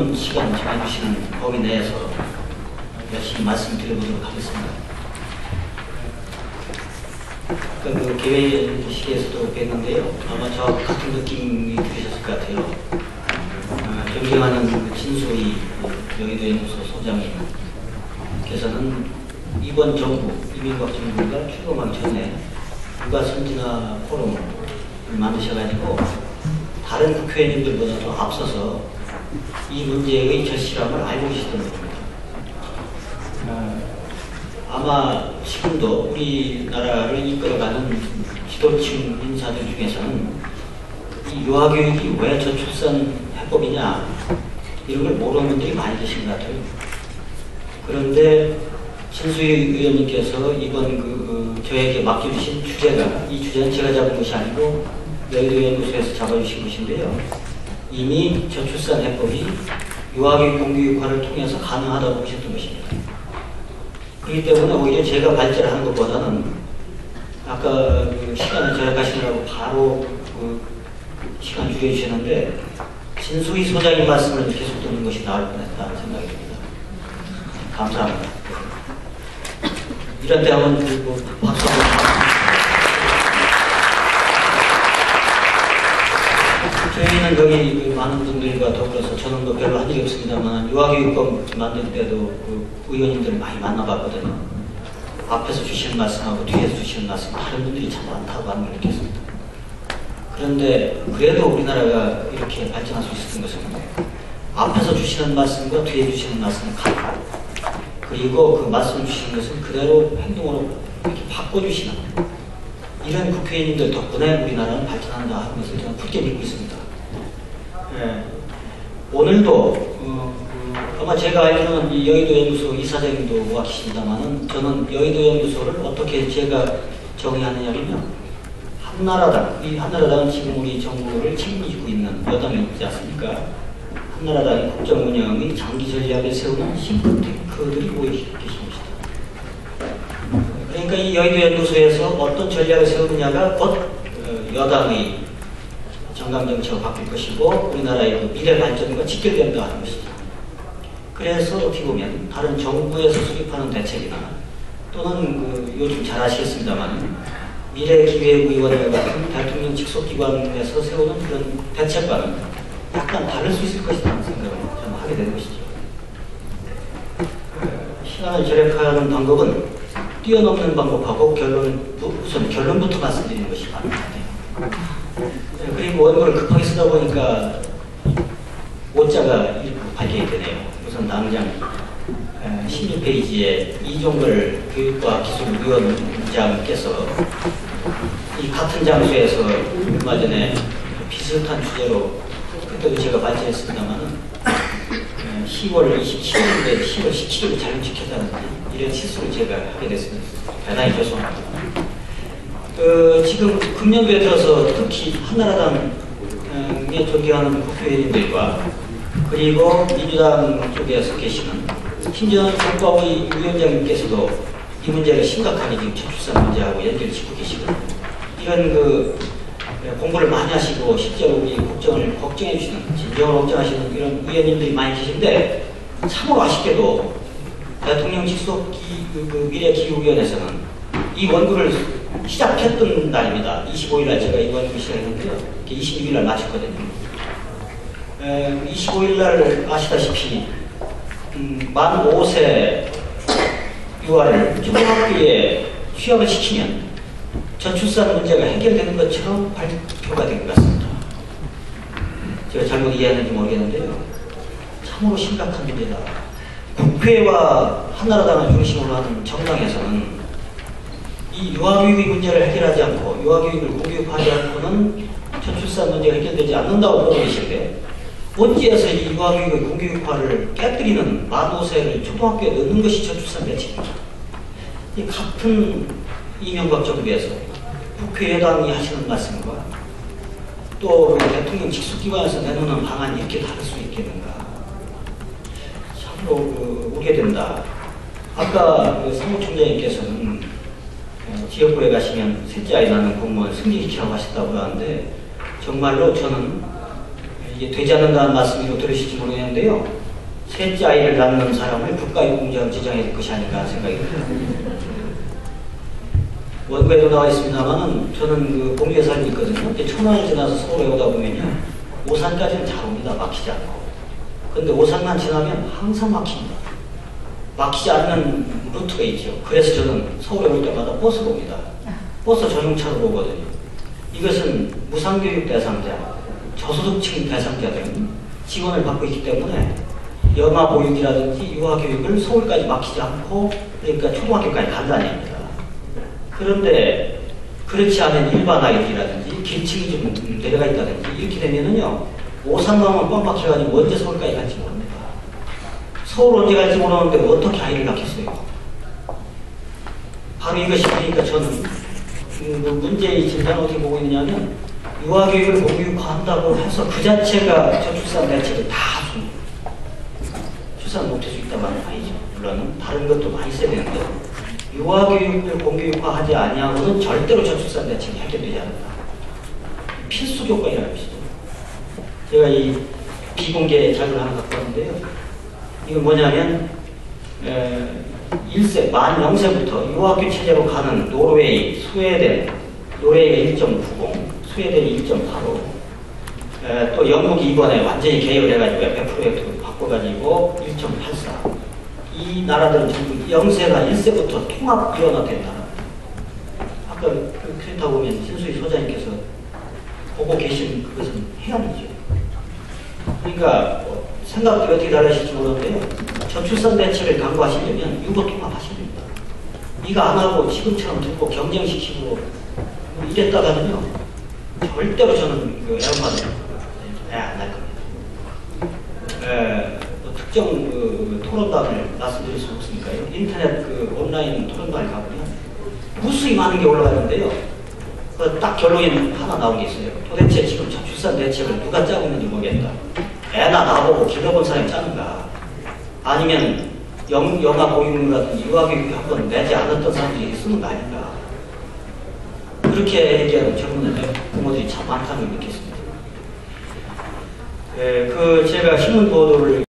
짧은 시간 정해주시는 범위 내에서 열심히 말씀드려보도록 하겠습니다. 그 개회식에서도 뵀는데요. 아마 저와 같은 느낌이 들으셨을 것 같아요. 존경하는 진수희 여의도 연구소 소장님께서는 이번 정부, 이명박 정부가 출범하기 전에 육아선진화 포럼을 만드셔가지고 다른 국회의원님들보다도 앞서서 이 문제의 절실함을 알고 계시던 겁니다. 아마 지금도 우리나라를 이끌어가는 지도층 인사들 중에서는 이 유아교육이 왜 저출산 해법이냐 이런 걸 모르는 분들이 많이 계신 것 같아요. 그런데 신수희 의원님께서 이번 저에게 맡겨주신 주제가, 이 주제는 제가 잡은 것이 아니고 여의도 연구소에서 잡아주신 것인데요. 이미 저출산 해법이 유아교육 공교육화를 통해서 가능하다고 보셨던 것입니다. 그렇기 때문에 오히려 제가 발제하는 것보다는 아까 시간을 절약하시느라고 바로 시간 줄여주시는데 진수희 소장님 말씀을 계속 듣는 것이 나을 뻔했다는 생각이 듭니다. 감사합니다. 이런 때 한번 박수 한번. 저희는 여기 많은 분들과 더불어서 저는 뭐 별로 한 적이 없습니다만 유아교육법 만들 때도 의원님들을 많이 만나봤거든요. 앞에서 주시는 말씀하고 뒤에서 주시는 말씀 다른 분들이 참 많다고 하는 걸 느꼈습니다. 그런데 그래도 우리나라가 이렇게 발전할 수 있었던 것은 앞에서 주시는 말씀과 뒤에 주시는 말씀은 같고 그리고 그 말씀 주시는 것은 그대로 행동으로 이렇게 바꿔주시는 이런 국회의원님들 덕분에 우리나라는 발전한다 하는 것을 저는 굳게 믿고 있습니다. 예. 오늘도 아마 제가 알기로는 이 여의도 연구소 이사장님도 와 계십니다만은 저는 여의도 연구소를 어떻게 제가 정의하느냐면요. 한나라당, 이 한나라당은 지금 우리 정부를 책임지고 있는 여당이 있지 않습니까? 한나라당의 국정 운영의 장기 전략을 세우는 싱크탱크들이 모여 계신 것이다. 그러니까 이 여의도 연구소에서 어떤 전략을 세우느냐가 곧 여당의 정강 정책을 바꿀 것이고 우리나라의 그 미래 발전과 직결된다 하는 것이죠. 그래서 어떻게 보면 다른 정부에서 수립하는 대책이나 또는 요즘 잘 아시겠습니다만 미래기획위원회 같은 대통령 직속기관에서 세우는 그런 대책과는 약간 다를 수 있을 것이라는 생각을 저는 하게 되는 것이죠. 시간을 절약하는 방법은 뛰어넘는 방법하고 우선 결론부터 말씀드리는 것이 맞는 것 같아요. 그리고 원고를 급하게 쓰다 보니까 오자가 이렇게 발견이 되네요. 우선 당장 16페이지에 이종걸 교육과 기술위원장께서 이 같은 장소에서 얼마 전에 비슷한 주제로 그때도 제가 발제했습니다만은 10월 27일인데 10월 17일을 잘못 지켰다는 이런 실수를 제가 하게 됐습니다. 대단히 죄송합니다. 지금 금년도에 들어서 특히 한나라당에 존경하는 국회의원님들과 그리고 민주당 쪽에서 계시는 심지어 정과위 위원장님께서도 이 문제를 심각하게 지금 저출산 문제하고 연결을 짓고 계시거든요. 이런 공부를 많이 하시고 실제로 우리 국정을 걱정해 주시는 진정으로 걱정하시는 이런 의원님들이 많이 계신데 참으로 아쉽게도 대통령 직속 미래기후위원회에서는 이 원고를 시작했던 날입니다. 25일날 제가 이 원고를 시작했는데요. 26일날 마쳤거든요. 25일날 아시다시피 만 5세 유아를 초등학교에 취업을 시키면 저출산 문제가 해결되는 것처럼 발표가 된 것 같습니다. 제가 잘못 이해했는지 모르겠는데요. 참으로 심각한 문제다. 국회와 한나라당을 중심으로 하는 정당에서는 이 유아교육의 문제를 해결하지 않고 유아교육을 공교육하지 않고는 저출산 문제가 해결되지 않는다고 보고 계신데 어찌해서 이 유아교육의 공교육화를 깨뜨리는 만 5세를 초등학교에 넣는 것이 저출산 대책입니다. 이 같은 이명박 정부에서 국회 여당이 하시는 말씀과 또 대통령 직속기관에서 내놓는 방안이 이렇게 다를 수 있겠는가. 참으로 오게 된다. 아까 사무총장님께서는 지역구에 가시면 셋째 아이 낳는 공무원 승진시키라고 하셨다고 하는데 정말로 저는 이게 되지 않는다는 말씀으로 들으실지 모르겠는데요. 셋째 아이를 낳는 사람을 국가유공자로 지정해야 될 것이 아닌가 하는 생각이 듭니다. 원고에도 나와 있습니다만은 저는 그 공주에 살고 있거든요. 이제 천안을 지나서 서울에 오다 보면요. 오산까지는 잘 옵니다. 막히지 않고. 근데 오산만 지나면 항상 막힙니다. 막히지 않는 루트가 있죠. 그래서 저는 서울에 올 때마다 버스로 옵니다. 버스 전용차로 오거든요. 이것은 무상교육 대상자, 저소득층 대상자들은 지원을 받고 있기 때문에 여마보육이라든지 유아교육을 서울까지 막히지 않고 그러니까 초등학교까지 간다는 얘기입니다. 그런데 그렇지 않은 일반 아이들이라든지 길층이 좀 내려가 있다든지 이렇게 되면은요 오산강은 꽉 막혀가지고 언제 서울까지 갈지 모릅니다. 서울 언제 갈지 모르는데 어떻게 아이를 낳겠어요? 바로 이것이 그러니까 저는 그 문제의 진단을 어떻게 보고 있느냐면 유아교육을 공유화한다고 해서 그 자체가 저출산 대책을 다 출산 못할 수 있단 말은 아니죠. 물론 다른 것도 많이 있어야 되는데 유아교육을 공교육화하지 아니하고는 절대로 저출산 대책이 해결되지 않는다. 필수 조건이라는 것이죠. 제가 이 비공개 자료를 하나 갖고 왔는데요. 이건 뭐냐면 1세, 만 0세부터 유아학교 체제로 가는 노르웨이, 스웨덴, 노르웨이가 1.90, 스웨덴이 1.85, 또 영국이 이번에 완전히 개혁해가지고 100% 바꿔가지고 1.84. 이 나라들은 전부 0세가 1세부터 통합 비원화된 나라. 아까 그 캐릭터 보면 신수희 소장님께서 보고 계신 그것은 해안이죠. 그러니까 생각들이 어떻게 달라질지 모르는데요. 저출산 대책을 강구하시려면 유보 통합하셔야 됩니다. 이거 안 하고 지금처럼 듣고 경쟁시키고 뭐 이랬다가는요. 절대로 저는 그 애엄마들 안 할 겁니다. 특정 그 토론단을 말씀드릴 수 없으니까요. 인터넷 그 온라인 토론단을 가보면 무수히 많은 게 올라가는데요. 딱 결론이 하나 나온 게 있어요. 도대체 지금 저출산 대책을 누가 짜고 있는지 모르겠다. 애나 나보고 길러본 사람이 짜는가. 아니면 영아 보육물 같은 유아교육 학원 내지 않았던 사람들이 쓰는 거 아닌가. 그렇게 얘기하는 젊은 부모들이 참 많다는 걸 느꼈습니다. 제가 신문 보도를